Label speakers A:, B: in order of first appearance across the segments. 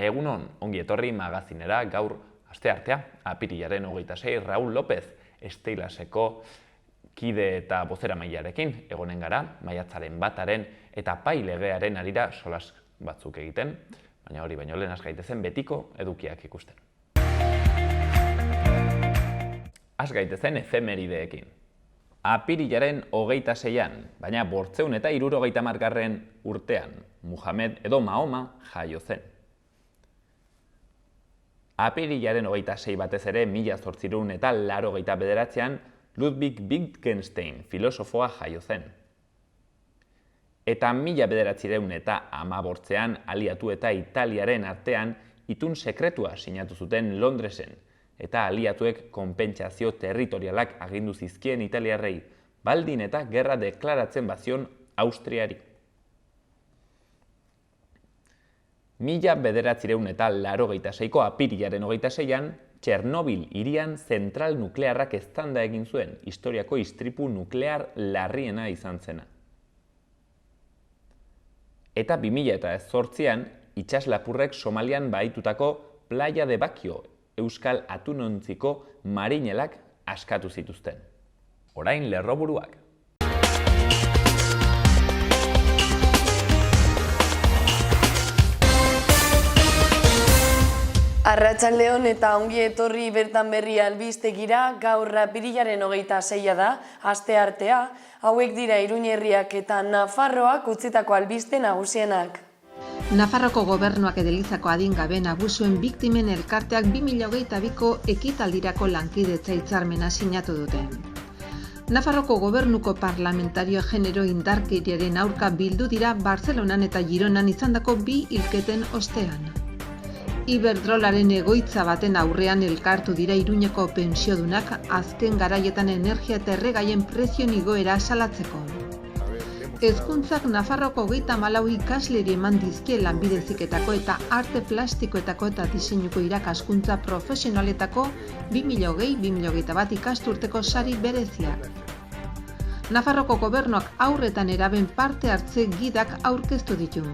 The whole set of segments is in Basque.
A: egunon, ongi etorri magazinera gaur asteartea, apirilaren 26, Raúl López, Esteilaseko kide eta bozeramailearekin egonen gara, maiatzaren 1 eta pai legearen harira solas batzuk egiten, baina hori baino lehen has gaitezen betiko edukiak ikusten. Has gaitezen efemerideekin. Apirilaren 26an, baina 570 urtean, Muhamed edo Mahoma jaio zen. Apirilaren 26 batez ere, 1889an, Ludwig Wittgenstein filosofoa jaio zen. Eta 1918an, aliatu eta Italiaren artean itun sekretua sinatu zuten Londresen, eta aliatuek konpentsazio territorialak agindu zizkien italiarrei, baldin eta gerra deklaratzen bazion Austriari. 1986ko apirilaren 26an, Txernobil hirian zentral nuklearrak eztanda egin zuen, historiako istripu nuklear larriena izan zena. Eta 2008an, itsaslapurrek Somalian bahitutako Playa de Bakio euskal atunontziko marinelak askatu zituzten. Orain lerroburuak.
B: Arratsaldeon eta ongi etorri bertan berri albistegira, gaur apirilaren 26 da, asteartea, hauek dira Iruña herriak eta Nafarroak utzitako albiste nagusienak.
C: Nafarroko gobernuak edelizako adingabeen abusuen biktimen elkarteak 2022ko ekitaldirako lankidetza hitzarmena sinatu dute. Nafarroko gobernuko parlamentario genero indarkeriaren aurka bildu dira Bartzelonan eta Gironan izandako 2 hilketen ostean. Iberdrolaren egoitza baten aurrean elkartu dira Iruñeko pentsiodunak azken garaietan energia eta erregaien prezioen igoera salatzeko. Hezkuntzak Nafarroko 34 ikasleri eman dizkie lanbide heziketako eta arte plastikoetako eta diseinuko irakaskuntza profesionaletako 2020-2021 ikasturteko sari bereziak. Nafarroko gobernuak haurretan eraben parte hartze gidak aurkeztu ditu.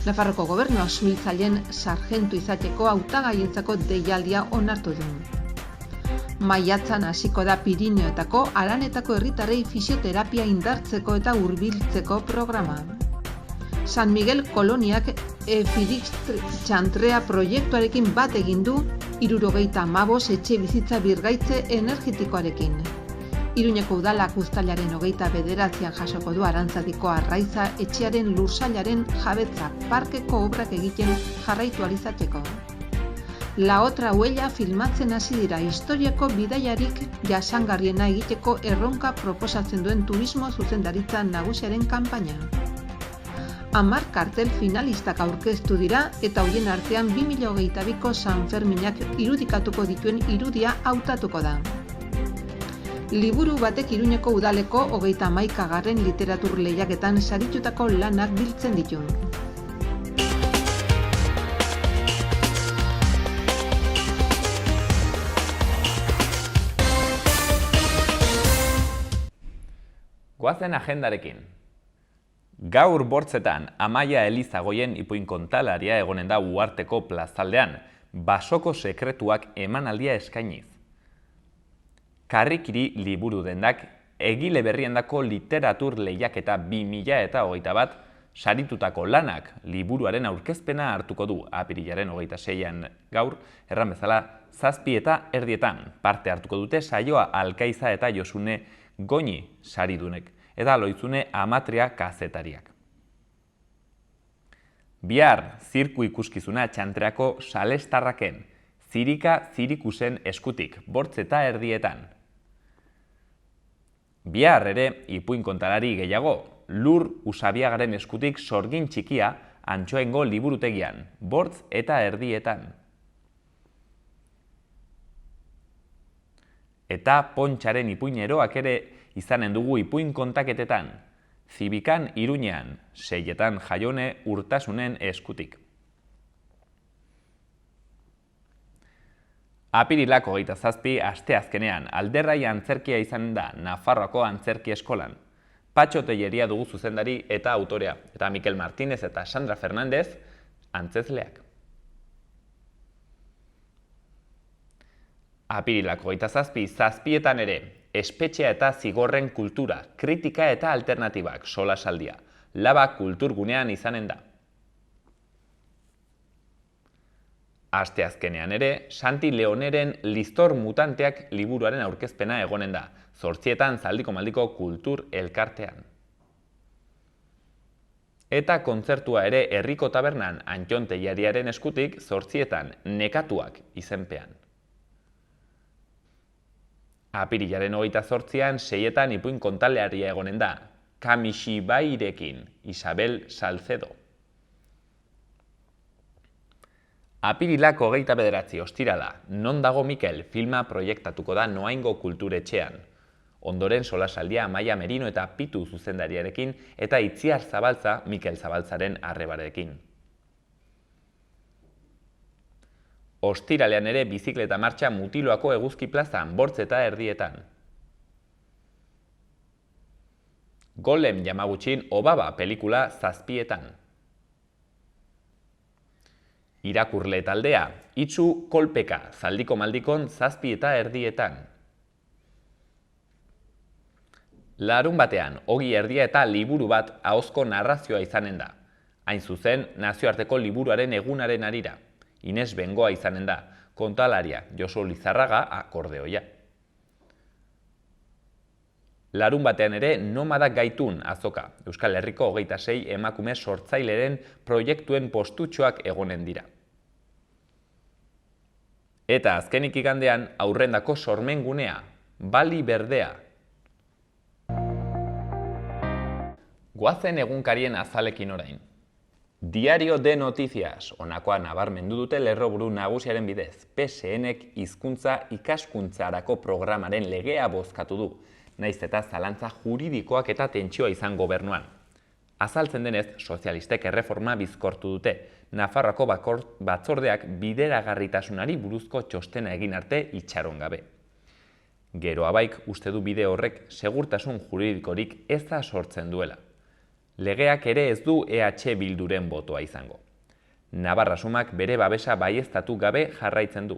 C: Nafarroko gobernuak suhiltzaileen sarjentu izateko hautagaientzako deialdia onartu du. Maiatzan hasiko da Pirineoetako Aranetako herritarrei fisioterapia indartzeko eta hurbiltzeko programa. San Miguel koloniak Efirix-Txantrea proiektuarekin bat egin du 75 etxe bizitza birgaitze energetikoarekin. Iruñeko udalak uztailaren 29an jasoko du Arantzadiko Arraiza etxearen lursailaren jabetza parkeko obrak egiten jarraitu ahal izateko. La Otra Huella filmatzen hasi dira historiako bidaiarik jasangarriena egiteko erronka proposatzen duen turismo zuzendaritza nagusiaren kanpaina. 10 kartel finalistak aurkeztu dira eta hoien artean 2022ko San Ferminak irudikatuko dituen irudia hautatuko da. Liburu batek Iruñeko udaleko 31. literatur lehiaketan saritutako lanak biltzen ditu.
A: Goazen agendarekin. Gaur bortzetan Amaia Elizagoien ipuin kontalaria egonen da Uharteko plazaldean, basoko sekretuak emanaldia eskainiz. Karrikiri liburu dendak egile berriendako literatur lehiaketa 2021 saritutako lanak liburuaren aurkezpena hartuko du apirilaren 26an gaur, erran bezala 7:30 parte hartuko dute saioa Alkaiza eta Josune Goñi saridunek, eta Loizune Amatria kazetariak. Bihar, zirku ikuskizuna Txantreako Salestarraken, Zirika Zirikusen eskutik, 8:30. Bihar ere, ipuin kontalari gehiago, Lur Usabiagaren eskutik Sorgin Txikia Antxoengo liburutegian, 8:30. Eta Pontxaren ipuineroak ere izanen dugu ipuin kontaketetan, Zibikan Iruñean, 6etan Jaione Urtasunen eskutik. Apirilak 27 asteazkenean Alderrai antzerkia izanen da Nafarroako antzerki eskolan. Patxo Telleria dugu zuzendari eta autorea, eta Mikel Martínez eta Sandra Fernández antzezleak. Apirilako 27, zazpietan ere, espetxea eta zigorren kultura, kritika eta alternatibak solasaldia. Laba kulturgunean izanen da. Asteazkenean ere, Santi Leoneren Listor mutanteak liburuaren aurkezpena egonen da, 8etan Zaldiko Maldiko kultur elkartean. Eta kontzertua ere herriko tabernan Antton Tellariaren eskutik 8etan Nekatuak izenpean. Apirilaren 28an 6etan Ipuin kontalearia egonen da, Kamixibairekin, Isabel Salcedo. Apirilako 29 ostirala, Non dago Mikel filma proiektatuko da Noaingo kulturetxean. Ondoren solasaldia Amaia Merino eta Pitu zuzendariarekin eta Itziar Zabaltza Mikel Zabaltzaren arrebarekin. Ostiralean ere bizikleta martxa Mutiloako Eguzki plazan, 8:30. Golem Yamaguchin Obaba pelikula 7:00. Irakurle taldea, Itsu Kolpeka, Zaldiko Maldikon 7:30. Larun batean, Ogi erdia eta liburu bat ahozko narrazioa izanen da. Hain zuzen, nazioarteko liburuaren egunaren harira. Ines Bengoa izanen da, kontalaria, Josu Lizarraga akordeoia. Larun batean ere, Nomadak gaitun azoka, Euskal Herriko 26 emakume sortzaileren proiektuen postutxoak egonen dira. Eta azkenik igandean, aurrendako sormengunea, Bali Berdea. Goazen egunkarien azalekin orain. Diario de Noticias, honakoa nabarmendu dute lerroburu nagusiaren bidez. PSNek hizkuntza ikaskuntzarako programaren legea bozkatu du, naiz eta zalantza juridikoak eta tentsioa izan gobernuan. Azaltzen denez, sozialistek erreforma bizkortu dute, Nafarroako batzordeak bideragarritasunari buruzko txostena egin arte itxaron gabe. Gero abaik uste du bide horrek segurtasun juridikorik ez da sortzen duela. Legeak ere ez du EH Bilduren botoa izango. Navarrasumak bere babesa baieztatu gabe jarraitzen du.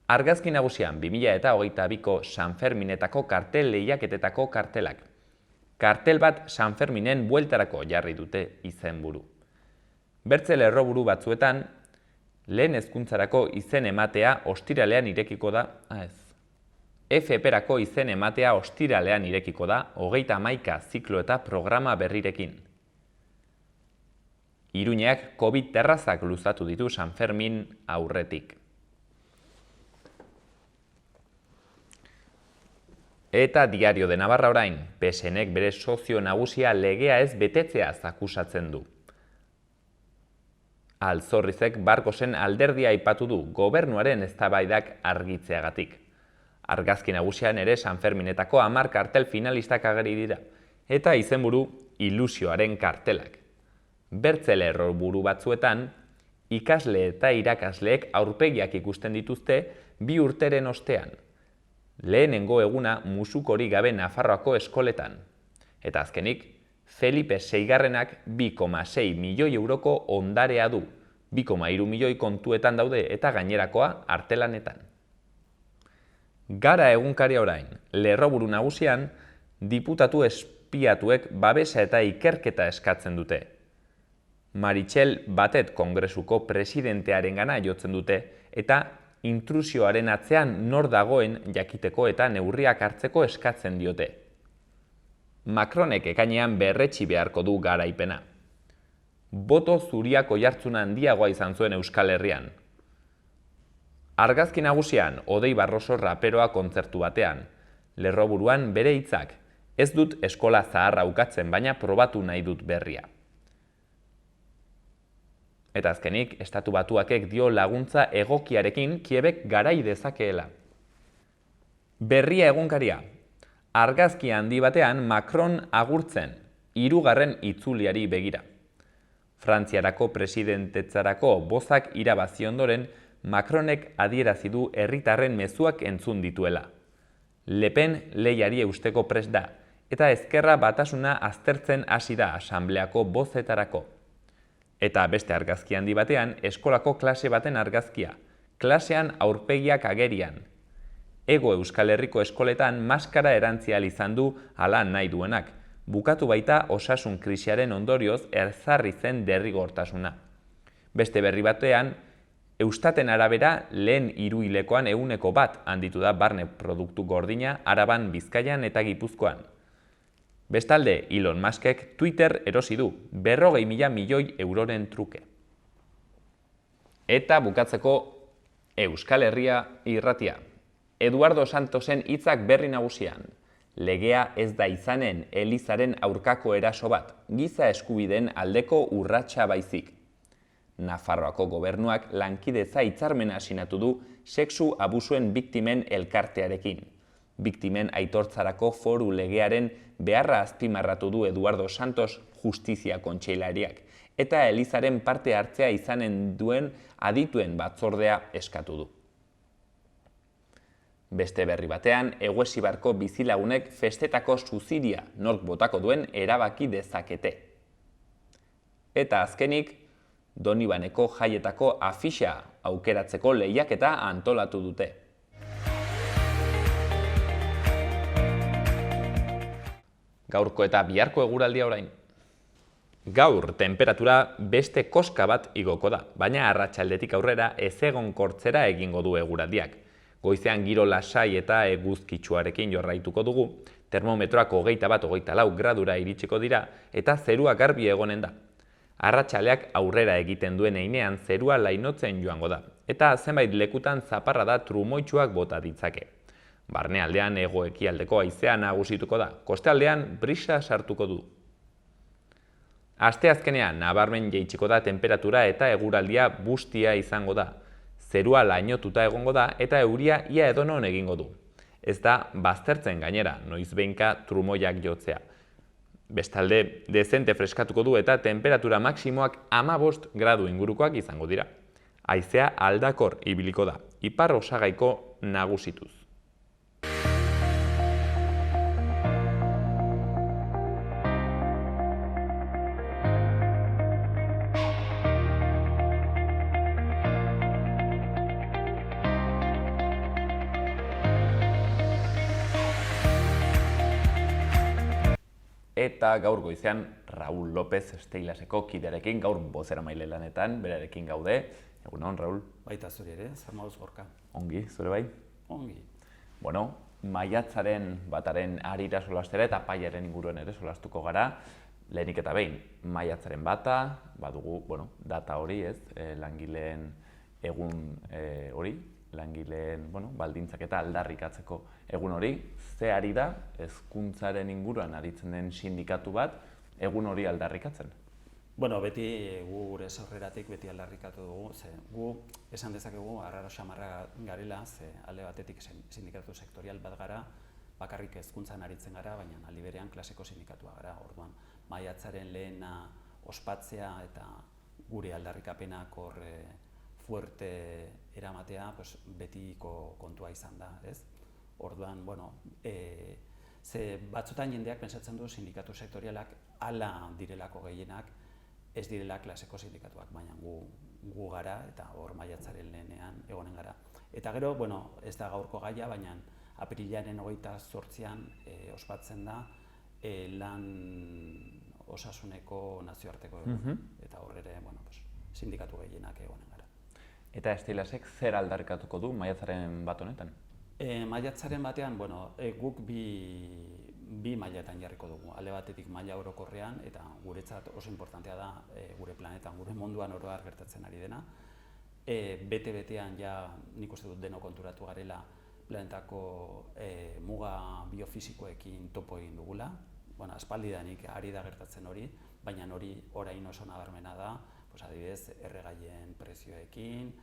A: Argazki nagusian 2022ko Sanferminetako kartel lehiaketetako kartelak. Kartel bat Sanferminen bueltarako jarri dute izenburu. Bertze lerroburu batzuetan, lehen hezkuntzarako izen ematea ostiralean irekiko da, FP-rako izen ematea ostiralean irekiko da, 31 ziklo eta programa berrirekin. Iruñeak COVID terrazak luzatu ditu Sanfermin aurretik. Eta Diario de Navarra orain, PSNek bere sozio nagusia legea ez betetzeaz akusatzen du. Alzorrizek Barkosen alderdia aipatu du gobernuaren eztabaidak argitzeagatik. Argazki nagusian ere Sanferminetako 10 kartel finalistak ageri dira, eta izenburu ilusioaren kartelak. Bertzele erroburu batzuetan, ikasle eta irakasleek aurpegiak ikusten dituzte 2 urteren ostean. Lehenengo eguna musukori gabe Nafarroako eskoletan. Eta azkenik, Felipe VIgarrenak 2,6 milioi euroko ondarea du, 2,3 milioi kontuetan daude eta gainerakoa artelanetan. Gara egunkaria orain, lerroburu nagusian, diputatu espiatuek babesa eta ikerketa eskatzen dute. Maritxel Batet Kongresuko presidentearengana jotzen dute eta intrusioaren atzean nor dagoen jakiteko eta neurriak hartzeko eskatzen diote. Macronek ekainean berretsi beharko du garaipena. Boto zuriak oihartzuna handiagoa izan zuen Euskal Herrian. Argazki nagusian, Odei Barroso raperoa kontzertu batean. Lerroburuan bere hitzak, ez dut eskola zaharra ukatzen, baina probatu nahi dut berria. Eta azkenik, Estatu Batuakek dio laguntza egokiarekin Kiebek garai dezakeela. Berria egunkaria. Argazki handi batean Macron agurtzen, 3. itzuliari begira. Frantziarako presidentetzarako bozak irabazi ondoren, Macronek adierazi du herritarren mezuak entzun dituela. Le Pen lehiari eusteko prest da, eta ezkerra batasuna aztertzen hasi da asambleako bozetarako. Eta beste argazki handi batean, eskolako klase baten argazkia, klasean aurpegiak agerian. Hego Euskal Herriko eskoletan maskara erantzi ahal izan du hala nahi duenak. Bukatu baita osasun krisiaren ondorioz ezarri zen derrigortasuna. Beste berri batean, Eustaten arabera lehen hiruhilekoan 100% handitu da barne produktu gordina Araban, Bizkaian eta Gipuzkoan. Bestalde, Elon Muskek Twitter erosi du, 40.000 milioi euroren truke. Eta bukatzeko Euskal Herria irratia. Eduardo Santosen hitzak berri nagusian. Legea ez da izanen Elizaren aurkako eraso bat, giza eskubideen aldeko urratsa baizik. Nafarroako gobernuak lankidetza hitzarmena sinatu du sexu abusuen biktimen elkartearekin. Biktimen aitortzarako foru legearen beharra azpimarratu du Eduardo Santos Justizia Kontseilariak, eta Elizaren parte hartzea izanen duen adituen batzordea eskatu du. Beste berri batean, Eguesibarko bizilagunek festetako suziria nork botako duen erabaki dezakete. Eta azkenik, Donibaneko jaietako afixa aukeratzeko lehiaketa antolatu dute. Gaurko eta biharko eguraldia orain. Gaur temperatura beste koska bat igoko da, baina arratsaldetik aurrera ezegonkortzera egingo du eguraldiak. Goizean giro lasai eta eguzkitsuarekin jorraituko dugu, termometroak 21-24 gradura iritsiko dira eta zerua garbi egonen da. Arratsaleak aurrera egiten duen heinean zerua lainotzen joango da, eta zenbait lekutan zaparrada trumoitsuak bota ditzake. Barnealdean hego-ekialdeko haizea nagusituko da, kostealdean brisa sartuko du. Asteazkenean nabarmen jaitsiko da temperatura eta eguraldia bustia izango da. Zerua lainotuta egongo da eta euria ia edonon egingo du. Ez da baztertzen gainera, noizbehinka trumoiak jotzea. Bestalde, dezente freskatuko du eta temperatura maksimoak 15 gradu ingurukoak izango dira. Haizea aldakor ibiliko da, ipar osagaiko nagusituz. Eta gaur goizean Raúl López Steilaseko kidearekin, gaur bozeramaile lanetan, berarekin gaude. Egunon, Raúl?
D: Baita zuri ere, zer moduz Gorka?
A: Ongi, zure bai?
D: Ongi.
A: Bueno, maiatzaren bataren harira solastera eta paiaren inguruen ere solastuko gara. Lehenik eta behin, maiatzaren bata, badugu, bueno, data hori, ez, langileen egun hori, langileen, bueno, baldintzak eta aldarrikatzeko egun hori. Ze ari da, hezkuntzaren inguruan aritzen den sindikatu bat, egun hori aldarrikatzen?
D: Bueno, beti gure sorreratik beti aldarrikatu dugu, ze gu esan dezakegu arraro xamarra garela, ze alde batetik sindikatu sektorial bat gara, bakarrik hezkuntzan aritzen gara, baina aldi berean klaseko sindikatua gara. Orduan, maiatzaren lehena ospatzea eta gure aldarrikapenak hor fuerte eramatea, pues, betiko kontua izan da, ez? Orduan, bueno, ze batzutan jendeak pentsatzen du sindikatu sektorialak hala direlako gehienak, ez direla klaseko sindikatuak, baina gu gara eta hor maiatzaren lehenean egonen gara. Eta gero, bueno, ez da gaurko gaia, baina apirilaren 28an ospatzen da lan osasuneko nazioarteko egun. Eta hor ere, bueno, pues, sindikatu gehienak egonen gara.
A: Eta Steilasek zer aldarrikatuko du maiatzaren bat honetan?
D: Maiatzaren batean, bueno, guk bi mailatan jarriko dugu. Alde batetik maila orokorrean, eta guretzat oso importantea da gure planetan, gure munduan oro har gertatzen ari dena. Bete-betean ja nik uste dut deno konturatu garela planetako muga biofisikoekin topo egin dugula. Bueno, aspaldidanik ari da gertatzen hori, baina hori orain oso nabarmena da, pues adibidez, erregaien prezioekin,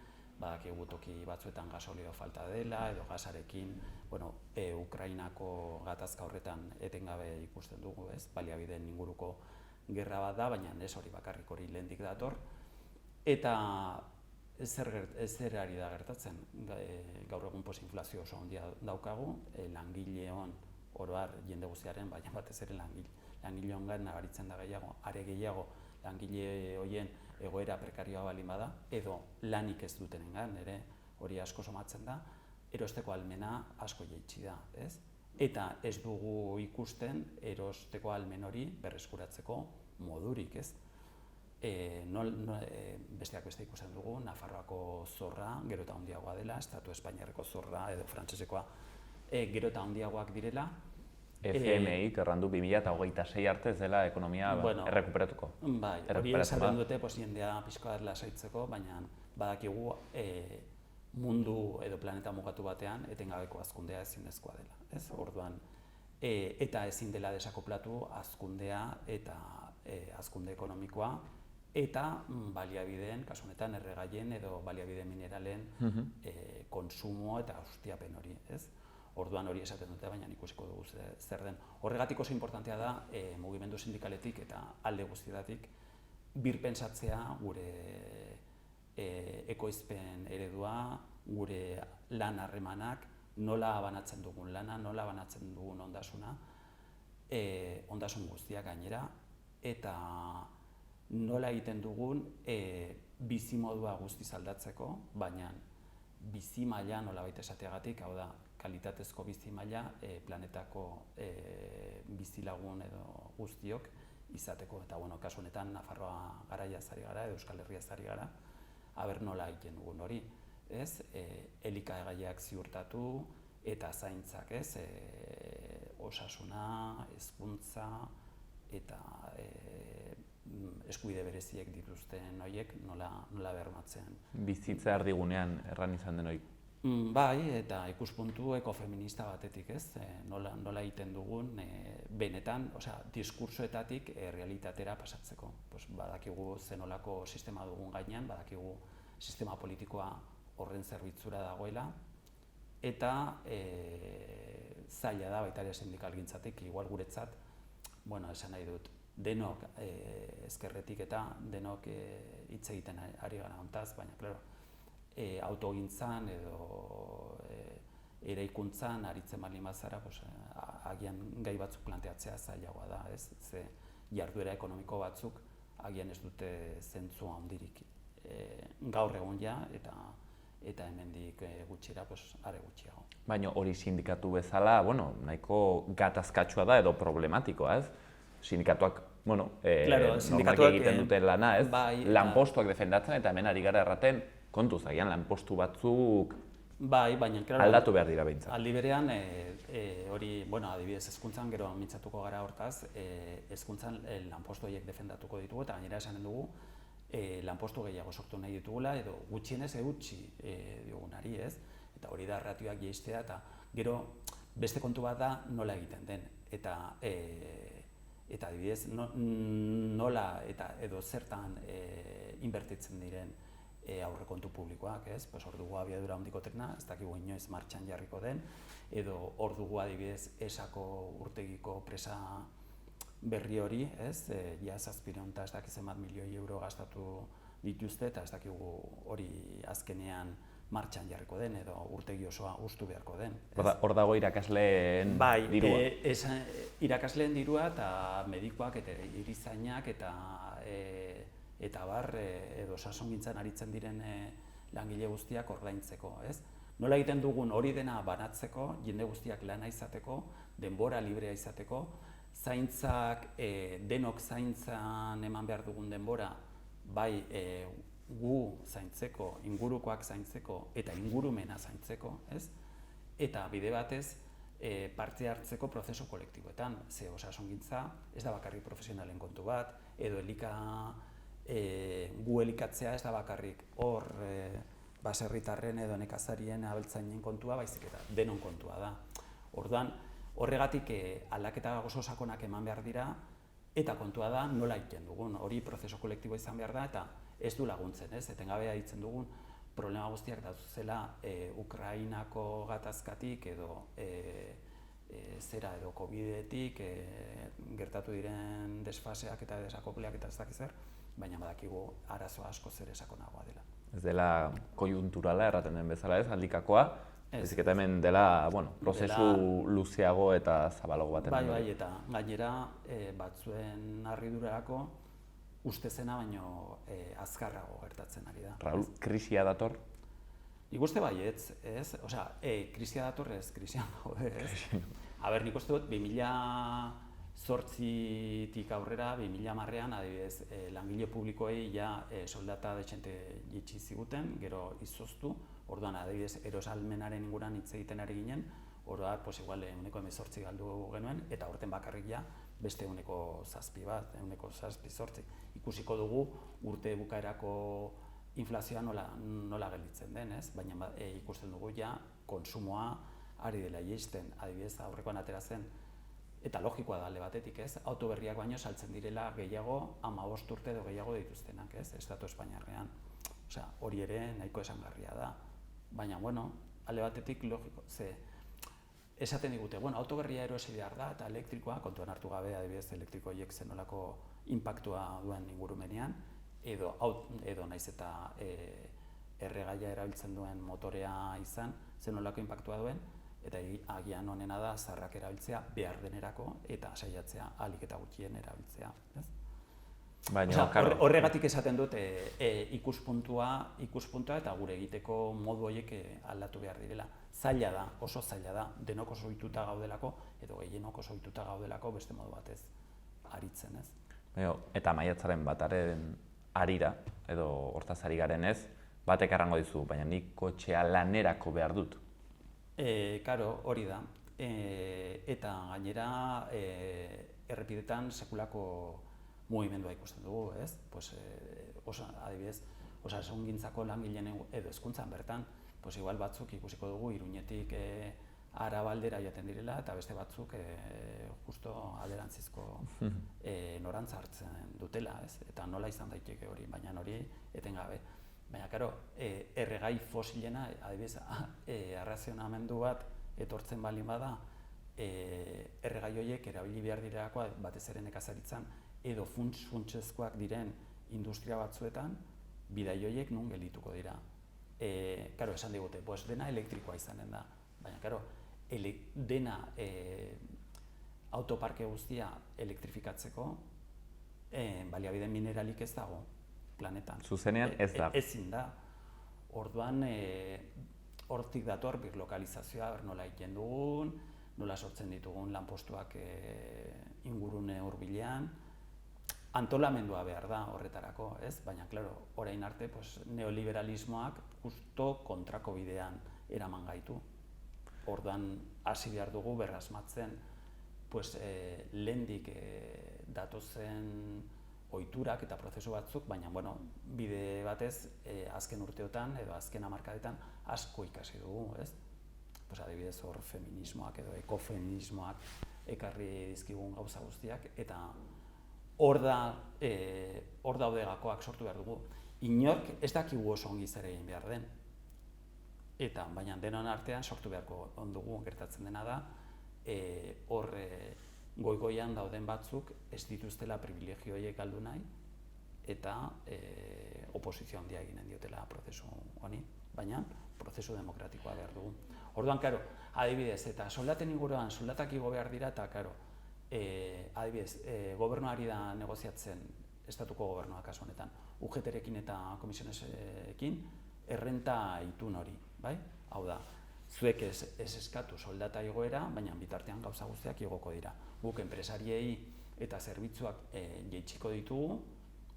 D: badakigu toki batzuetan gasolio falta dela, edo gasarekin, bueno, Ukrainako gatazka horretan etengabe ikusten dugu, ez? Baliabideen inguruko gerra bat da, baina ez hori bakarrik hori lehendik dator. Eta zer ari da gertatzen, gaur egun posinflazio oso handia daukagu, langileon oro har jende guztiaren, baina batez ere langileongan nabaritzen da gehiago, are gehiago langile horien egoera prekarioa baldin bada, edo lanik ez dutenengan, ere hori asko somatzen da, erosteko ahalmena asko jaitsi da, ez? Eta ez dugu ikusten erosteko ahalmen hori berreskuratzeko modurik, ez? Besteak beste ikusten dugu, Nafarroako zorra gero eta handiagoa dela, Estatu Espainiarreko zorra edo frantsesekoa gero eta handiagoak direla.
A: FMI errandu 2026 arte ez dela ekonomia errekuperatuko.
D: Bai, hori esaten dute jendea pixka bat lasaitzeko, baina badakigu mundu edo planeta mugatu batean etengabeko hazkundea ezinezkoa dela, ez? Orduan, eta ezin dela desakoplatu hazkundea eta hazkunde ekonomikoa eta baliabideen, kasu honetan erregaien edo baliabide mineralen kontsumo eta ustiapen hori, ez? Orduan hori esaten dute, baina ikusiko dugu zer den. Horregatik oso importantea da mugimendu sindikaletik eta alde guztietatik birpentsatzea gure ekoizpen eredua, gure lan harremanak, nola banatzen dugun lana, nola banatzen dugun ondasuna, ondasun guztiak gainera, eta nola egiten dugun bizimodua guztiz aldatzeko, baina bizi maila nolabait esateagatik, hau da, kalitatezko bizi maila planetako bizilagun edo guztiok izateko. Eta kasu honetan Nafarroa garaiaz ari gara edo Euskal Herriaz ari gara, aber nola egiten dugun hori, ez? Elikagaiak ziurtatu eta zaintzak, ez? Osasuna, hezkuntza eta eskubide bereziek dituzten horiek nola bermatzen.
A: Bizitza erdigunean erran izan den hori.
D: Bai, eta ikuspuntu ekofeminista batetik, ez? Nola egiten dugun benetan, diskursoetatik realitatera pasatzeko. Badakigu zenolako sistema dugun gainean, badakigu sistema politikoa horren zerbitzura dagoela, eta zaila da baita ere sindikalgintzatik, igual guretzat, esan nahi dut, denok ezkerretik eta denok hitz egiten ari gara hontaz, baina, klaro, autogintzan edo eraikuntzan aritzen baldin bazara, agian gai batzuk planteatzea zailagoa da, ez? Ze jarduera ekonomiko batzuk agian ez dute zentzu handirik gaur egun ja eta hemendik gutxira are gutxiago.
A: Baina hori sindikatu bezala, nahiko gatazkatsua da edo problematikoa, ez? Sindikatuak, normalki egiten duten lana, ez? Lanpostuak defendatzen eta hemen ari gara erraten, kontuz, agian lanpostu batzuk aldatu behar dira behintzat.
D: Aldi berean, hori, adibidez, hezkuntzan gero mintzatuko gara hortaz, hezkuntzan lanpostu horiek defendatuko ditugu eta gainera esanen dugu lanpostu gehiago sortu nahi ditugula edo gutxienez eutsi diogunari, ez? Eta hori da ratioak jaistea eta gero beste kontu bat da nola egiten den. Eta adibidez, nola edo zertan inbertitzen diren aurrekontu publikoak, ez? Hor dugu abiadura handiko trena, ez dakigu inoiz martxan jarriko den, edo hor dugu adibidez esako urtegiko presa berri hori, ez? Ja 700 eta ez dakiz zenbat milioi euro gastatu dituzte eta ez dakigu hori azkenean martxan jarriko den edo urtegi osoa hustu beharko den.
A: Hor dago irakasleen dirua?
D: Bai, irakasleen dirua eta medikoak eta erizainak eta bar edo osasungintzan aritzen diren langile guztiak ordaintzeko, ez? Nola egiten dugun hori dena banatzeko, jende guztiak lana izateko, denbora librea izateko, zaintzak, denok zaintzan eman behar dugun denbora, bai gu zaintzeko, ingurukoak zaintzeko eta ingurumena zaintzeko, ez? Eta bide batez parte hartzeko prozesu kolektiboetan, ze osasungintza ez da bakarrik profesionalen kontu bat, edo gu elikatzea ez da bakarrik hor baserritarren edo nekazarien abeltzainen kontua, baizik eta denon kontua da. Orduan, horregatik aldaketa oso sakonak eman behar dira eta kontua da nola egiten dugun. Hori prozesu kolektiboa izan behar da eta ez du laguntzen, ez? Etengabea ditzen dugun problema guztiak datuzela Ukrainako gatazkatik edo edo Covidetik gertatu diren desfaseak eta desakopleak eta ez dakiz zer, baina badakigu arazo asko zer sakonagoa dela.
A: Ez dela koiunturala erraten den bezala, ez? Aldikakoa, ezik eta hemen dela, prozesu luzeago eta zabalago baten.
D: Bai, eta gainera batzuen harridurarako uste zena baino azkarrago gertatzen ari da.
A: Raul, krisia dator?
D: Nik uste baietz, ez? Osea, krisia datorrez, krisian gaude, ez? Nik uste dut, 2008tik aurrera, 2010ean, adibidez, langile publikoei soldata dezente jitsi ziguten, gero izoztu, orduan, adibidez, erosalmenaren inguran hitz egiten ari ginen, oroar, igual, 18% galdu genuen, eta aurten bakarrik beste 7% bat, 7-8%. Ikusiko dugu urte bukaerako inflazioa nola gelditzen den, ez? Baina ikusten dugu konsumoa ari dela jaisten, adibidez aurrekoan atera zen, eta logikoa da alde batetik, ez? Auto berriak baino saltzen direla gehiago 15 urte edo gehiago dituztenak, ez? Estatu espainiarrean. Osea, hori ere nahiko esangarria da. Baina, alde batetik logiko, esaten digute, auto berria erosi behar da eta elektrikoa, kontuan hartu gabe, adibidez, elektriko horiek zenolako inpaktua duen ingurumenean, edo naiz eta erregaia erabiltzen duen motorea izan, zenolako inpaktua duen, eta agian honena da zaharrak erabiltzea behar denerako eta saiatzea ahalik eta gutxien erabiltzea. Horregatik esaten dut ikuspuntua eta gure egiteko modu horiek aldatu behar direla. Zaila da, oso zaila da, denok oso ohituta gaudelako, edo gehienok oso ohituta gaudelako beste modu batez aritzen, ez?
A: Eta maiatzaren bataren arira, edo hortaz ari garen ez, batek errango dizu, baina nik kotxea lanerako behar dut.
D: Karo, hori da. Eta gainera errepidetan sekulako mugimendua ikusten dugu, ez? Adibidez, osasungintzako langileen edo hezkuntzan bertan, igual batzuk ikusiko dugu Iruñetik Arabaldera joaten direla, eta beste batzuk justo alderantzizko norantza hartzen dutela, ez? Eta nola izan daiteke hori, baina hori etengabe. Baina, karo, erregai fosilena, adibidez, arrazionamendu bat etortzen baldin bada, erregai horiek erabili behar direlako batez ere nekazaritzan edo funtsezkoak diren industria batzuetan, bidai horiek non geldituko dira. Karo, esan digute, dena elektrikoa izanen da, baina, karo, dena autoparke guztia elektrifikatzeko baliabide mineralik ez dago planetan.
A: Zuzenean ez da.
D: Ezin da. Orduan, hortik dator birlokalizazioa nola egiten dugun, nola sortzen ditugun lanpostuak ingurune hurbilean, antolamendua behar da horretarako, ez? Baina, klaro, orain arte neoliberalismoak justo kontrako bidean eraman gaitu. Orduan, hasi behar dugu berrasmatzen lehendik datozen ohiturak eta prozesu batzuk, baina, bide batez azken urteotan edo azken hamarkadetan asko ikasi dugu, ez? Adibidez hor feminismoak edo ekofeminismoak ekarri dizkigun gauza guztiak, eta hor daude gakoak sortu behar dugu. Inork ez dakigu oso ongi zer egin behar den. Eta, baina denon artean sortu beharko dugu gertatzen dena da, hor goigoian dauden batzuk ez dituztela privilegio horiek galdu nahi, eta oposizio handia eginen diotela prozesu honi, baina prozesu demokratikoa behar dugu. Orduan, karo, adibidez, eta soldaten inguruan soldatak igo behar dira, eta, karo, adibidez, gobernuari da negoziatzen, estatuko gobernuak kasu honetan, UGT-rekin eta komisionesekin, errenta itun hori, bai? Hau da, zuek ez eskatu soldata igoera, baina bitartean gauza guztiak igoko dira. Guk enpresariei eta zerbitzuak jaitsiko ditugu,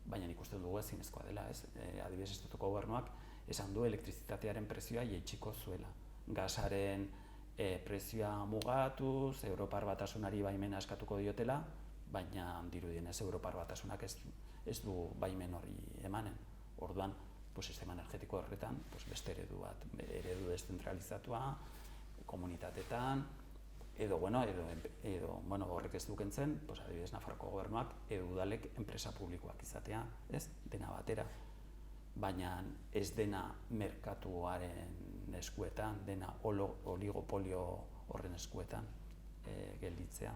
D: baina ikusten dugu ezinezkoa dela, ez? Adibidez, estatuko gobernuak esan du elektrizitatearen prezioa jaitsiko zuela. Gasaren prezioa mugatuz, Europar Batasunari baimena eskatuko diotela, baina dirudienez Europar Batasunak ez du baimen hori emanen. Orduan, sistema energetiko horretan beste eredu bat, eredu deszentralizatua, komunitatetan, edo horrek ez dukentzen, adibidez Nafarroko gobernuak edo udalek enpresa publikoak izatea, ez? Dena batera. Baina ez dena merkatuaren eskuetan, dena oligopolio horren eskuetan gelditzea.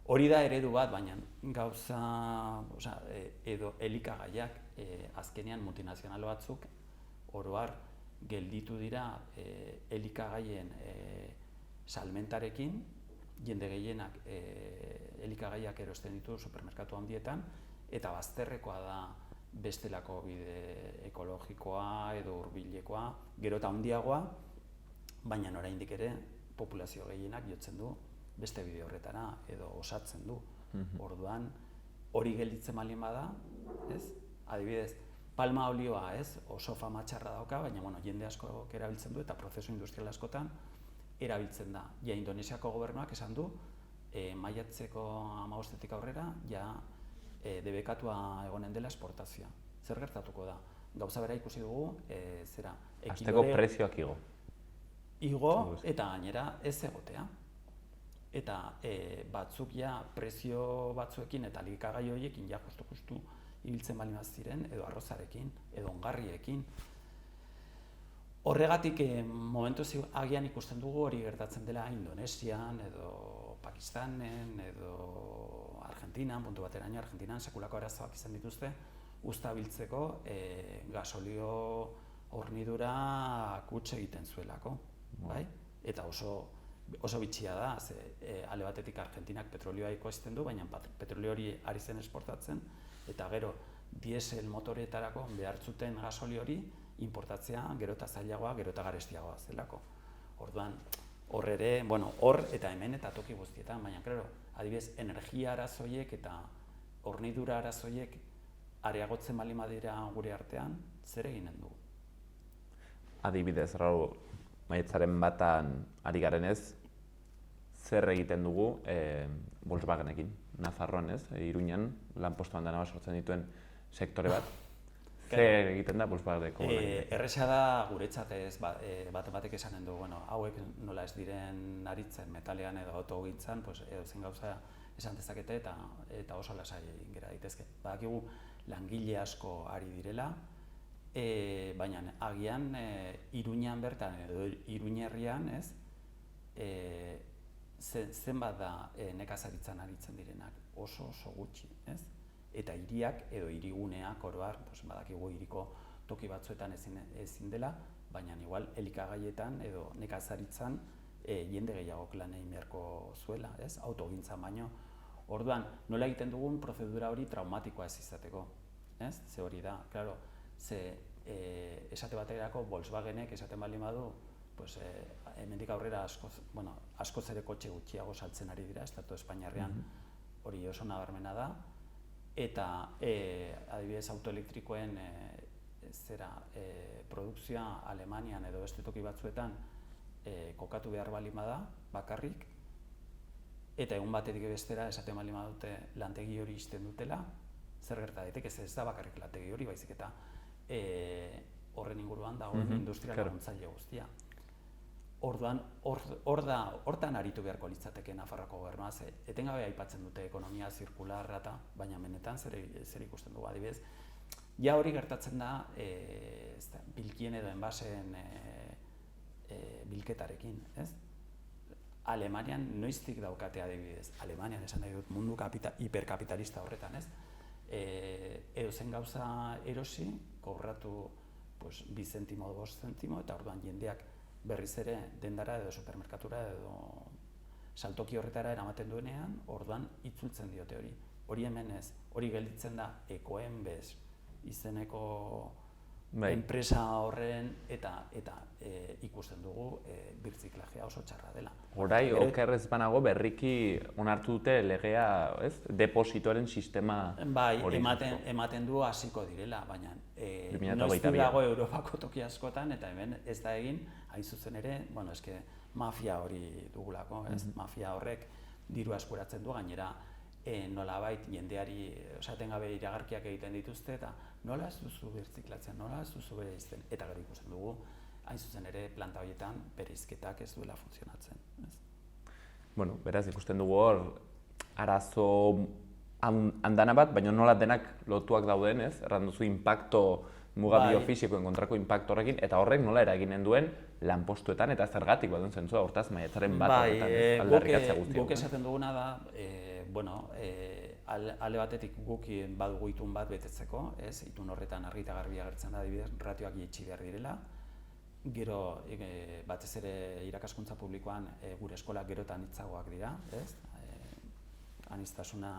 D: Hori da eredu bat, baina gauza edo elikagaiak azkenean multinazional batzuk oro har gelditu dira elikagaien salmentarekin, jende gehienak elikagaiak erosten ditu supermerkatu handietan, eta bazterrekoa da bestelako bide ekologikoa edo hurbilekoa, gero eta handiagoa, baina oraindik ere populazio gehienak jotzen du beste bide horretara edo osatzen du. Orduan hori gelditzen baldin bada, ez? Adibidez, palma olioa, ez? Oso fama txarra dauka, baina bueno, jende asko erabiltzen du eta prozesu industrial askotan erabiltzen da. Ja Indonesiako gobernuak esan du maiatzeko 15-tik aurrera ja debekatua egonen dela esportazioa. Zer gertatuko da? Gauza bera ikusi dugu,
A: Hasteko prezioak igo.
D: Igo eta gainera ez egotea. Eta batzuk ja prezio batzuekin eta elikagai horiekin ja justu ibiltzen baldin baziren, edo arrozarekin, edo ongarriekin. Horregatik momentu agian ikusten dugu hori gertatzen dela Indonesian, edo Pakistanen, edo Argentinan, puntu bateraino Argentinan sekulako arazoak izan dituzte, uzta biltzeko gasolio hornidura kuts egiten zuelako, bai? Eta oso bitxia da, alde batetik Argentinak petrolioa ekoizten du, baina petrolio hori ari zen esportatzen, eta gero diesel motoretarako behar zuten gasolio hori importatzea gero eta zailagoa, gero eta garestiagoa zelako. Orduan, hor ere, hor eta hemen eta toki guztietan, baina, klaro, adibidez, energia arazoiek eta hornidura arazoiek areagotzen baldin badira gure artean, zer eginen dugu?
A: Adibidez, Raul, maiatzaren batan ari garenez, zer egiten dugu Volkswagenekin, Nafarroan, ez? Iruñan, lanpostuan dena sortzen dituen sektore bat. Zer egiten da Volkswageneko?
D: Erresa da guretzat ez batek esanen du, hauek nola ez diren aritzen metalean edo autogintzan, edozein gauza esan dezakete eta oso lasai gera daitezke. Badakigu langile asko ari direla, baina agian Iruñan bertan edo Iruñerrian, ez? Zenbat da nekazaritzan aritzen direnak, oso gutxi, ez? Eta hiriak edo hiriguneak oroar, badakigu hiriko toki batzuetan ezin dela, baina igual elikagaietan edo nekazaritzan jende gehiagok lan egin beharko zuela, ez? Autogintzan baino. Orduan, nola egiten dugun prozedura hori traumatikoa ez izateko, ez? Ze hori da, claro, esate baterako Volkswagenek esaten baldin badu, hemendik aurrera askoz ere kotxe gutxiago saltzen ari dira, estatu Espainiarrean hori oso nabarmena da, eta adibidez autoelektrikoen produkzioa Alemanian edo beste toki batzuetan kokatu behar baldin bada bakarrik, eta egun batetik bestera esaten baldin badute lantegi hori ixten dutela, zer gerta daiteke, ez da bakarrik lantegi hori, baizik eta horren inguruan dagoen industrial laguntzaile guztia. Orduan, hortan aritu beharko litzateke Nafarroako gobernua, etengabe aipatzen dute ekonomia zirkularra eta, baina benetan zer ikusten dugu adibidez. Ja hori gertatzen da bilkien edo enbaseen bilketarekin, ez? Alemanian noiztik daukate adibidez, Alemanian esan nahi dut mundu hiperkapitalista horretan, ez? Edozen gauza erosi, kobratu 2 zentimo edo 5 zentimo, eta orduan jendeak berriz ere dendara edo supermerkatura edo saltoki horretara eramaten duenean, orduan itzultzen diote hori. Hori hemen ez, hori gelditzen da Ecoembes izeneko enpresa horren eta ikusten dugu birziklajea oso txarra dela.
A: Orai, okerrez banago berriki onartu dute legea, ez? Depositoaren sistema hori.
D: Bai, ematen du hasiko direla, baina noiztu dago Europako toki askotan eta hemen ez da egin, hain zuzen ere, eske mafia hori dugulako, ez? Mafia horrek diru askuratzen du, gainera nolabait jendeari esatengabe iragarkiak egiten dituzte eta nola ez duzu birziklatzen, nola ez duzu bereizten, eta gero ikusten dugu, hain zuzen ere planta horietan bereizketak ez duela funtzionatzen.
A: Beraz ikusten dugu hor arazo handana bat, baina nola denak lotuak dauden, ez? Erran duzu inpakto muga biofisikoen kontrako inpakto horrekin, eta horrek nola eraginen duen lanpostuetan eta zergatik baduen zentzua, hortaz maiatzaren bat horretan aldarrikatzea guztiak.
D: Guk esaten duguna da, alde batetik guk badugu itun bat betetzeko, itun horretan argi eta garbi agertzen da, adibidez, ratioak jaitsi behar direla. Gero, batez ere irakaskuntza publikoan gure eskolak gero eta anitzagoak dira, aniztasuna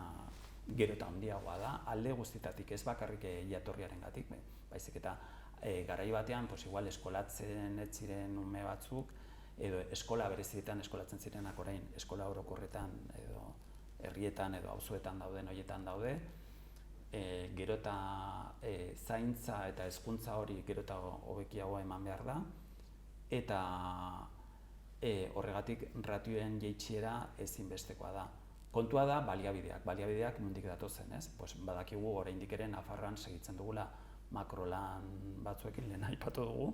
D: gero eta handiagoa da, alde guztietatik, ez bakarrik jatorriarengatik, baizik eta garai batean, igual eskolatzen ez ziren ume batzuk, edo eskola berezietan eskolatzen zirenak orain eskola orokorretan edo herrietan edo auzoetan dauden horietan daude, gero eta zaintza eta hezkuntza hori gero eta hobekiago eman behar da, eta horregatik ratioen jaitsiera ezinbestekoa da. Kontua da baliabideak nondik datozen, ez? Badakigu oraindik ere Nafarroan segitzen dugula makrolan batzuekin, lehen aipatu dugu,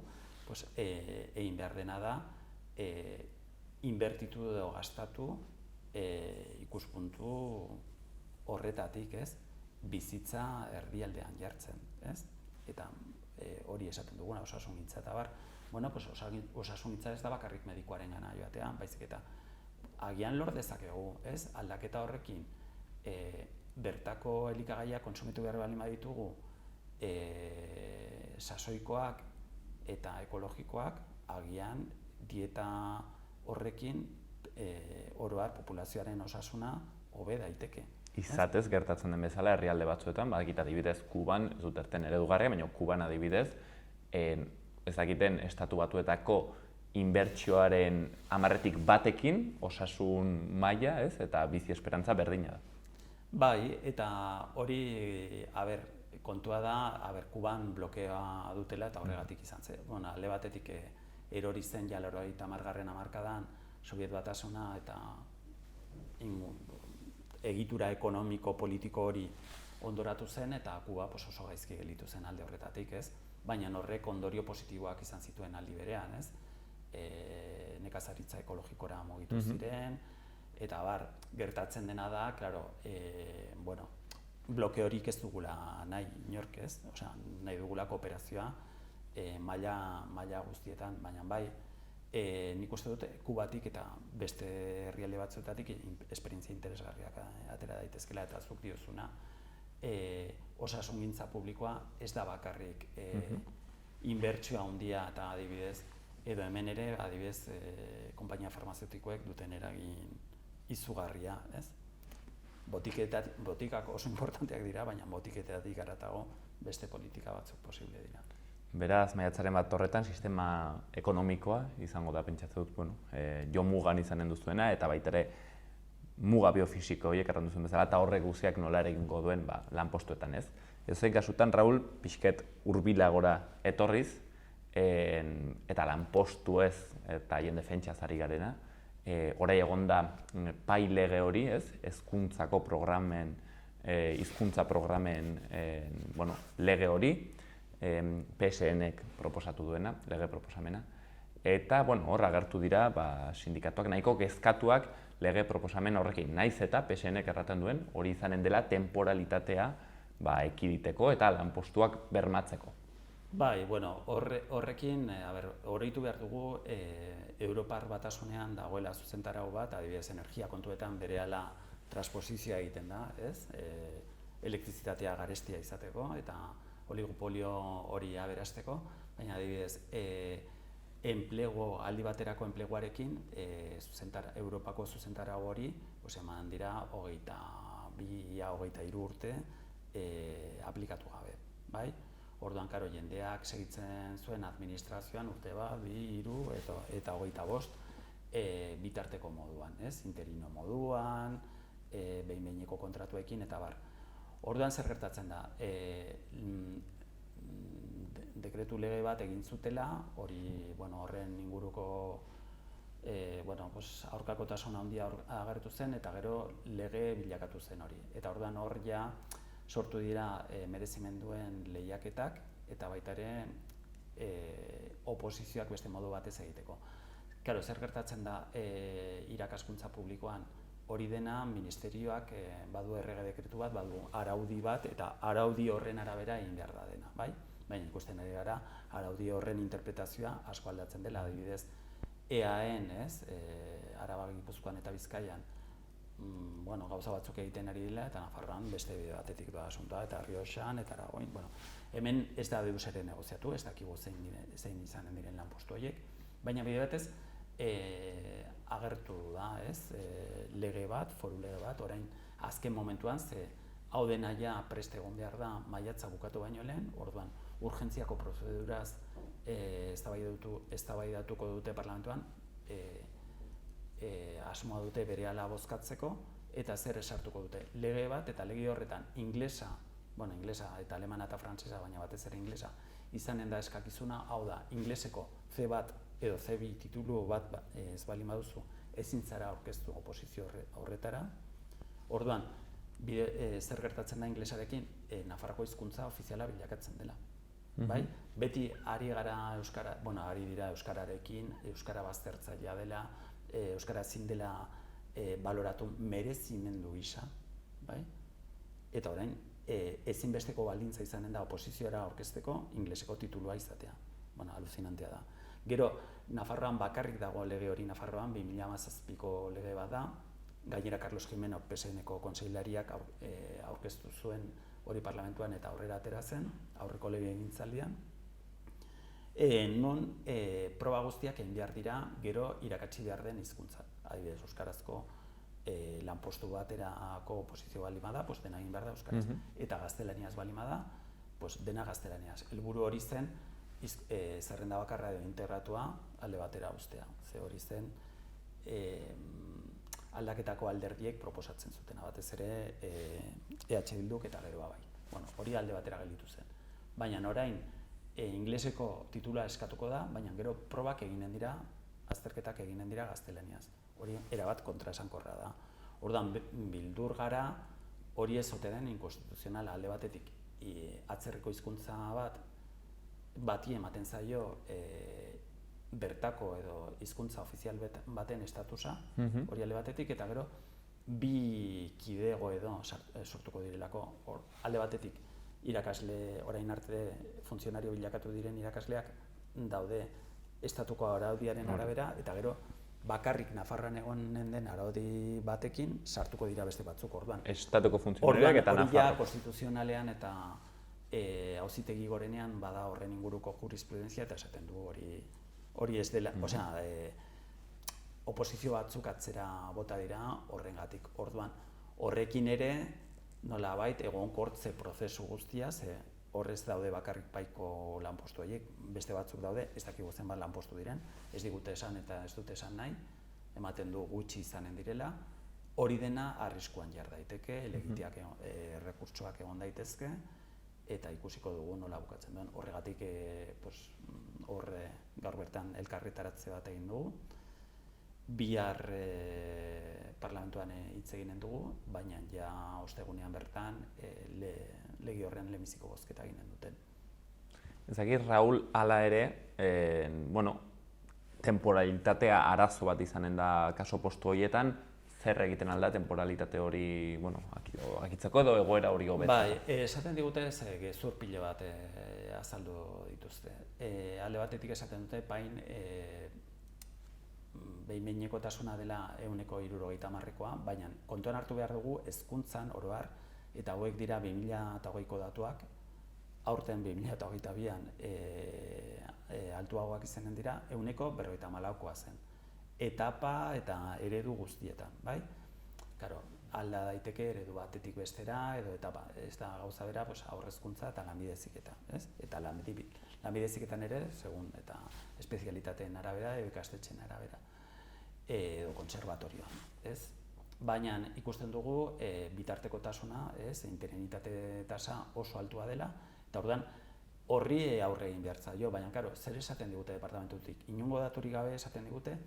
D: egin behar dena da, inbertitu edo gastatu ikuspuntu horretatik, ez? Bizitza erdialdean jartzen, ez? Eta hori esaten duguna, osasungintza eta bar, osasungintza ez da bakarrik medikuarengana joatea, baizik eta agian lor dezakegu, ez? Aldaketa horrekin bertako elikagaiak kontsumitu behar baldin baditugu sasoikoak eta ekologikoak, agian dieta horrekin oro har populazioaren osasuna hobe daiteke.
A: Izatez gertatzen den bezala herrialde batzuetan, badakit adibidez Kuban, ez dut erten eredugarria, baina Kuban adibidez, ez dakiten estatu batuetako inbertsioaren 10%-ekin osasun maila, ez, eta bizi esperantza berdina da.
D: Bai, eta hori, kontua da, Kuban blokeoa dutela eta horregatik izan zen. Alde batetik erori zen ja 80. hamarkadan Sobiet Batasuna eta egitura ekonomiko politiko hori ondoratu zen eta Kuba oso gaizki gelditu zen alde horretatik, ez? Baina horrek ondorio positiboak izan zituen aldi berean, ez? Nekazaritza ekologikora mugitu ziren, eta gertatzen dena da, bloke horik ez dugula nahi inork, ez? Nahi dugula kooperazioa maila guztietan, baina bai, nik uste dut Kubatik eta beste herrialde batzuetatik esperientzia interesgarriak atera daitezkela, eta zuk diozuna osasungintza publikoa ez da bakarrik inbertsioa handia eta adibidez, edo hemen ere adibidez konpainia farmazeutikoek duten eragin izugarria, ez? Botikak oso importanteak dira, baina botiketatik haratago beste politika batzuk posible dira.
A: Beraz, maiatzaren bat horretan, sistema ekonomikoa izango da pentsatzen dut, jo mugan izanen duzuena, eta baita ere muga biofisiko horiek errandu zuen bezala, eta horrek guztiak nola egingo duen lanpostuetan, ez? Edozein kasutan, Raul, pixket hurbilagora etorriz, eta lanpostu ez, eta haien defentsaz ari garena, orai egon da pai lege hori, ez? Hezkuntzako programen, hizkuntza programen lege hori, PSN-ek proposatu duena, lege proposamena, eta hor agertu dira sindikatuak nahiko kezkatuak lege proposamen horrekin, naiz eta PSN-ek erraten duen hori izanen dela temporalitatea ekiditeko eta lanpostuak bermatzeko.
D: Bai, horrekin, oroitu behar dugu, Europar Batasunean dagoela zuzentarau bat, adibidez energia kontuetan berehala transposizioa egiten da, ez? Elektrizitatea garestia izateko eta oligopolio hori aberasteko, baina adibidez, aldi baterako enpleguarekin, Europako zuzentarau hori, eman dira 22-23 urte aplikatu gabe, bai? Orduan, jendeak segitzen zuen administrazioan urte bat, 2, 3 eta 25 bitarteko moduan, ez? Interino moduan, behin-behineko kontratuekin eta bar. Orduan zer gertatzen da, dekretu lege bat egin zutela, hori horren inguruko aurkakotasun handia agertu zen eta gero lege bilakatu zen hori. Eta orduan hor ja sortu dira merezimenduen lehiaketak eta baita ere oposizioak beste modu batez egiteko. Zer gertatzen da irakaskuntza publikoan? Hori dena, ministerioak badu errege dekretu bat, badu araudi bat, eta araudi horren arabera egin behar da dena, bai? Baina ikusten ari gara, araudi horren interpretazioa asko aldatzen dela, adibidez, EAEn, Araba, Gipuzkoan eta Bizkaian, gauza batzuk egiten ari dela, eta Nafarroan beste bide batetik doa asuntoa, eta Rioxan, eta Aragoin, hemen ez da deus ere negoziatu, ez dakigu zein izanen diren lanpostu horiek, baina bide batez, agertu da, lege bat, foru lege bat, orain azken momentuan, hau dena ja prest egon behar da maiatza bukatu baino lehen, orduan urgentziako prozeduraz eztabaidatuko dute parlamentuan, asmoa dute berehala bozkatzeko, eta zer esartuko dute. Lege bat, eta lege horretan inglesa eta alemana eta frantsesa, baina batez ere inglesa, izanen da eskakizuna, hau da, ingleseko C1 edo C2 titulu bat ez baldin baduzu, ezin zara aurkeztu oposizio horretara. Orduan, zer gertatzen da inglesarekin, Nafarroako hizkuntza ofiziala bilakatzen dela. Bai? Beti ari dira euskararekin, euskara baztertzailea dela, euskara ezin dela baloratu merezimendu gisa, bai? Eta orain, ezinbesteko baldintza izanen da oposizioara aurkezteko ingleseko titulua izatea. Aluzinantea da. Gero, Nafarroan bakarrik dago lege hori, Nafarroan 2017ko lege bat da, gainera Carlos Jimeno PSN-ko kontseilariak aurkeztu zuen hori parlamentuan eta aurrera atera zen, aurreko lege egintzaldian, non proba guztiak egin behar dira gero irakatsi behar den hizkuntza. Adibidez, euskarazko lanpostu baterako oposizio baldin bada, dena egin behar da euskaraz. Eta gaztelaniaz baldin bada, dena gaztelaniaz. Helburu hori zen, zerrenda bakarra edo integratua alde batera uztea. Ze hori zen, aldaketako alderdiek proposatzen zutena, batez ere EH Bilduk eta geroa bai. Hori alde batera gelditu zen. Baina orain, ingleseko titula eskatuko da, baina gero probak eginen dira, azterketak eginen dira gaztelaniaz. Hori erabat kontraesankorra da. Orduan, bildur gara, hori ez ote den inkonstituzionala alde batetik atzerriko hizkuntza bati ematen zaio bertako edo hizkuntza ofizial baten estatusa, hori alde batetik, eta gero bi kidego edo sortuko direlako. Alde batetik, irakasle, orain arte funtzionario bilakatu diren irakasleak daude estatuko araudiaren arabera, eta gero bakarrik Nafarroan egonen den araudi batekin sartuko dira beste batzuk. Orduan,
A: estatuko funtzionarioak eta Nafarro.
D: Hori ja konstituzionalean eta auzitegi gorenean bada horren inguruko jurisprudentzia eta esaten du hori ez dela, oposizio batzuk atzera bota dira horrengatik. Orduan, horrekin ere nolabait egonkortze prozesu guztia, horrez daude bakarrik paiko lanpostu horiek, beste batzuk daude, ez dakigu zenbat lanpostu diren, ez digute esan eta ez dute esan nahi, ematen du gutxi izanen direla, hori dena arriskuan jar daiteke, helegiteak errekurtsoak egon daitezke, eta ikusiko dugu nola bukatzen duen. Horregatik gaur bertan elkarretaratze bat egin dugu, bihar parlamentuan hitz eginen dugu, baina ja ostegunean bertan lege horren lehenbiziko bozketa eginen duten.
A: Ezakit, Raul, hala ere, temporalitatea arazo bat izanen da kaso postu horietan, zer egiten alda temporalitate hori akitzeko edo egoera hori hobetzeko?
D: Bai, esaten digute gezur pilo bat azaldu dituzte. Alde batetik esaten dute pain behin-behinekotasuna dela 170%koa, baina kontuan hartu behar dugu hezkuntzan oro har, eta hauek dira 2020ko datuak, aurten 2022an altuagoak izanen dira 154%koa zen. Etapa eta eredu guztietan, bai? Karo, alda daiteke eredu batetik bestera, edo etapa, ez da gauza bera, haur hezkuntza eta lanbide heziketa, ez? Eta lanbide heziketan ere, segun eta espezialitateen arabera, edo ikastetxeen arabera, edo kontserbatorioan, ez? Baina ikusten dugu bitartekotasuna, interinitate tasa oso altua dela, eta orduan horri aurre egin behar zaio, baina karo, zer esaten digute departamentutik? Inongo daturik gabe esaten digute,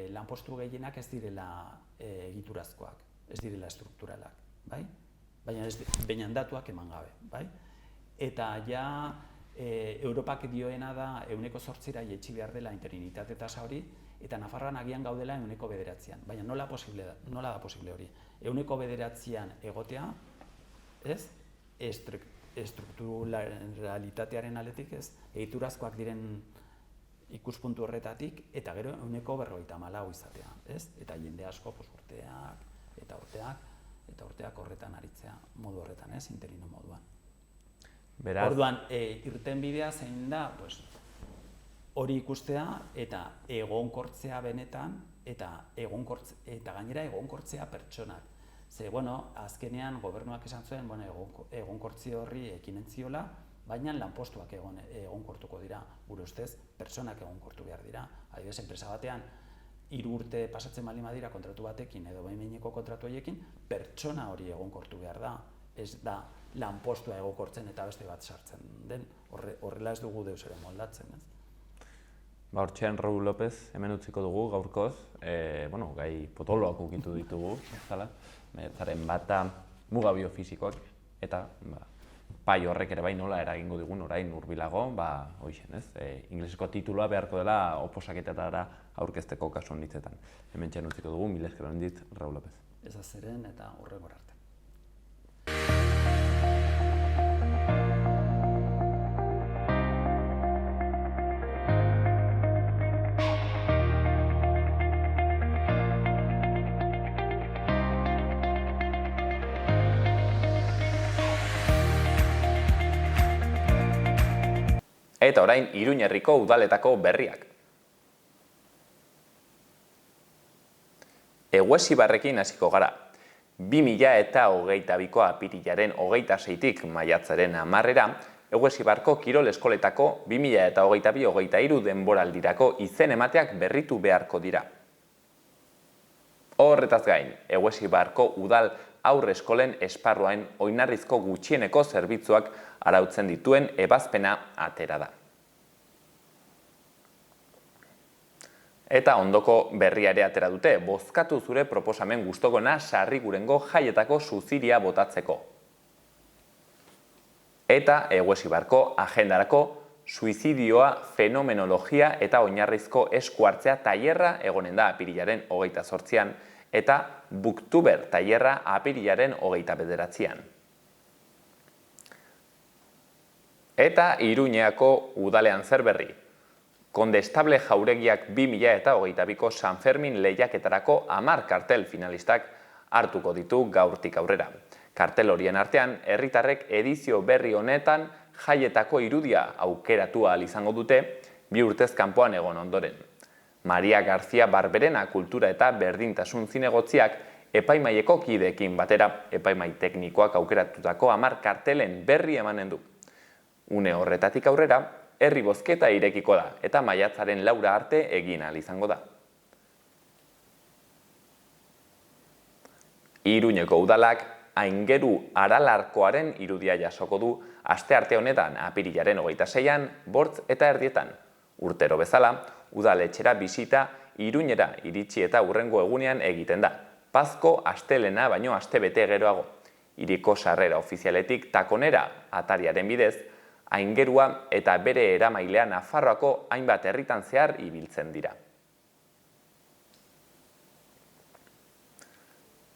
D: lanpostu gehienak ez direla egiturazkoak, ez direla estrukturalak, bai? Baina datuak eman gabe, bai? Eta ja Europak dioena da 8%ra jaitsi behar dela interinitate tasa hori, eta Nafarroan agian gaudela 9%an, baina nola da posible hori? 9%an egotea, ez? Estrukturalitatearen aldetik, ez? Egiturazkoak diren ikuspuntu horretatik, eta gero 954 izatea, ez? Eta jende asko urteak eta urteak horretan aritzea, modu horretan, ez? Interino moduan. Orduan, irtenbidea zein da, hori ikustea eta egonkortzea benetan, eta gainera egonkortzea pertsonak. Ze, azkenean gobernuak esan zuen, egonkortzi horri ekinen ziola, baina lanpostuak egonkortuko dira, gure ustez, pertsonak egonkortu behar dira. Adibidez, enpresa batean, 3 urte pasatzen baldin badira kontratu batekin edo behin-behineko kontratu horiekin, pertsona hori egonkortu behar da. Ez da lanpostua egonkortzen eta beste bat sartzen den. Horrela ez dugu deus ere moldatzen, ez?
A: Hortxean Raúl López hemen utziko dugu gaurkoz, gai potoloak ukitu ditugu, maiatzaren bata muga biofisikoak eta pai horrek ere bai nola eragingo digun orain hurbilago, hoixen, ez? Ingleseko titulua beharko dela oposaketetara aurkezteko kasu honitzetan. Hemen txen utziko dugu, mila esker handit, Raúl López.
D: Ez azeren eta hurrengora arte.
A: Eta orain Iruñerriko udaletako berriak. Eguesibarrekin hasiko gara. 2022ko apirilaren 26tik maiatzaren 10era, Eguesibarko kirol eskoletako 2022-23 denboraldirako izen emateak berritu beharko dira. Horretaz gain, Eguesibarko udal aurre eskolen esparruan oinarrizko gutxieneko zerbitzuak arautzen dituen ebazpena atera da. Eta ondoko berriare atera dute, bozkatu zure proposamen gustokona Sarrigurengo jaietako suziria botatzeko. Eta Eguesibarko agendarako suizidioa fenomenologia eta oinarrizko esku hartzea tailerra egonen da apirilaren 28an eta Booktuber tailerra apirilaren 29an. Eta Iruñeako udalean zer berri. Kondestable Jauregiak 2022ko San Fermin lehiaketarako 10 kartel finalistak hartuko ditu gaurtik aurrera. Kartel horien artean, herritarrek edizio berri honetan jaietako irudia aukeratu ahal izango dute 2 urtez kanpoan egon ondoren. Maria García Barberena kultura eta berdintasun zinegotziak epaimaieko kideekin batera epaimai teknikoak aukeratutako 10 kartelen berri emanen du. Une horretatik aurrera, herri bozketa irekiko da eta maiatzaren 4 arte egin ahal izango da. Iruñeko udalak Aingeru Aralarkoaren irudia jasoko du astearte honetan apirilaren 26an, 8 eta erdietan. Urtero bezala, udaletxera bisita Iruñera iritsi eta hurrengo egunean egiten da. Pazko astelena baino astebete geroago. Hiriko sarrera ofizialetik takonera atariaren bidez, Aingerua eta bere eramailea Nafarroako hainbat herritan zehar ibiltzen dira.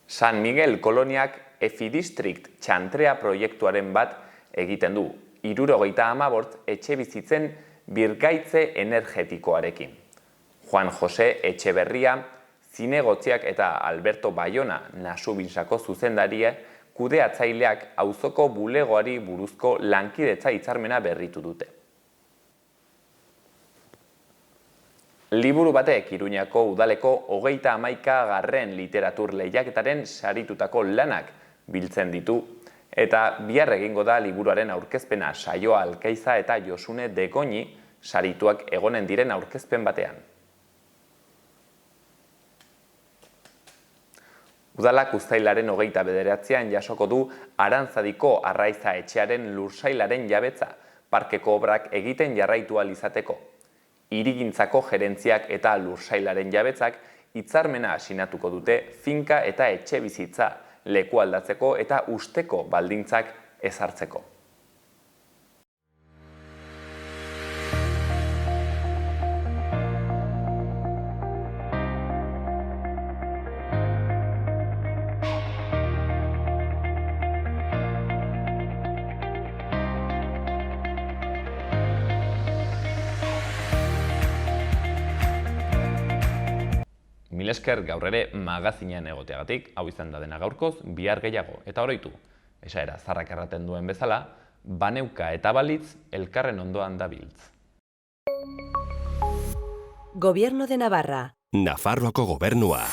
A: San Miguel koloniak Efidistrict txantrea proiektuaren bat egiten du, 75 etxebizitzen birgaitze energetikoarekin. Juan Jose Etxeberria, zinegotziak eta Alberto Bayona Nasubinsako zuzendaria kudeatzaileak auzoko bulegoari buruzko lankidetza hitzarmena berritu dute. Liburu batek Iruñako udaleko 31. literatur lehiaketaren saritutako lanak biltzen ditu, eta bihar egingo da liburuaren aurkezpena Saioa Alkaiza eta Josune Degoñi sarituak egonen diren aurkezpen batean. Udalak uztailaren 29an jasoko du Arantzadiko Arraiza etxearen lursailaren jabetza, parkeko obrak egiten jarraitu ahal izateko. Hirigintzako gerentziak eta lursailaren jabetzak hitzarmena sinatuko dute finka eta etxe bizitza leku aldatzeko eta usteko baldintzak ezartzeko. Mil esker gaur ere magazinean egoteagatik, hau izan da dena gaurkoz, bihar gehiago. Eta oroitu, esaera zarrak erraten duen bezala, baneuka eta balitz elkarren ondoan dabiltz.
E: Gobierno de Navarra.
F: Nafarroako gobernua.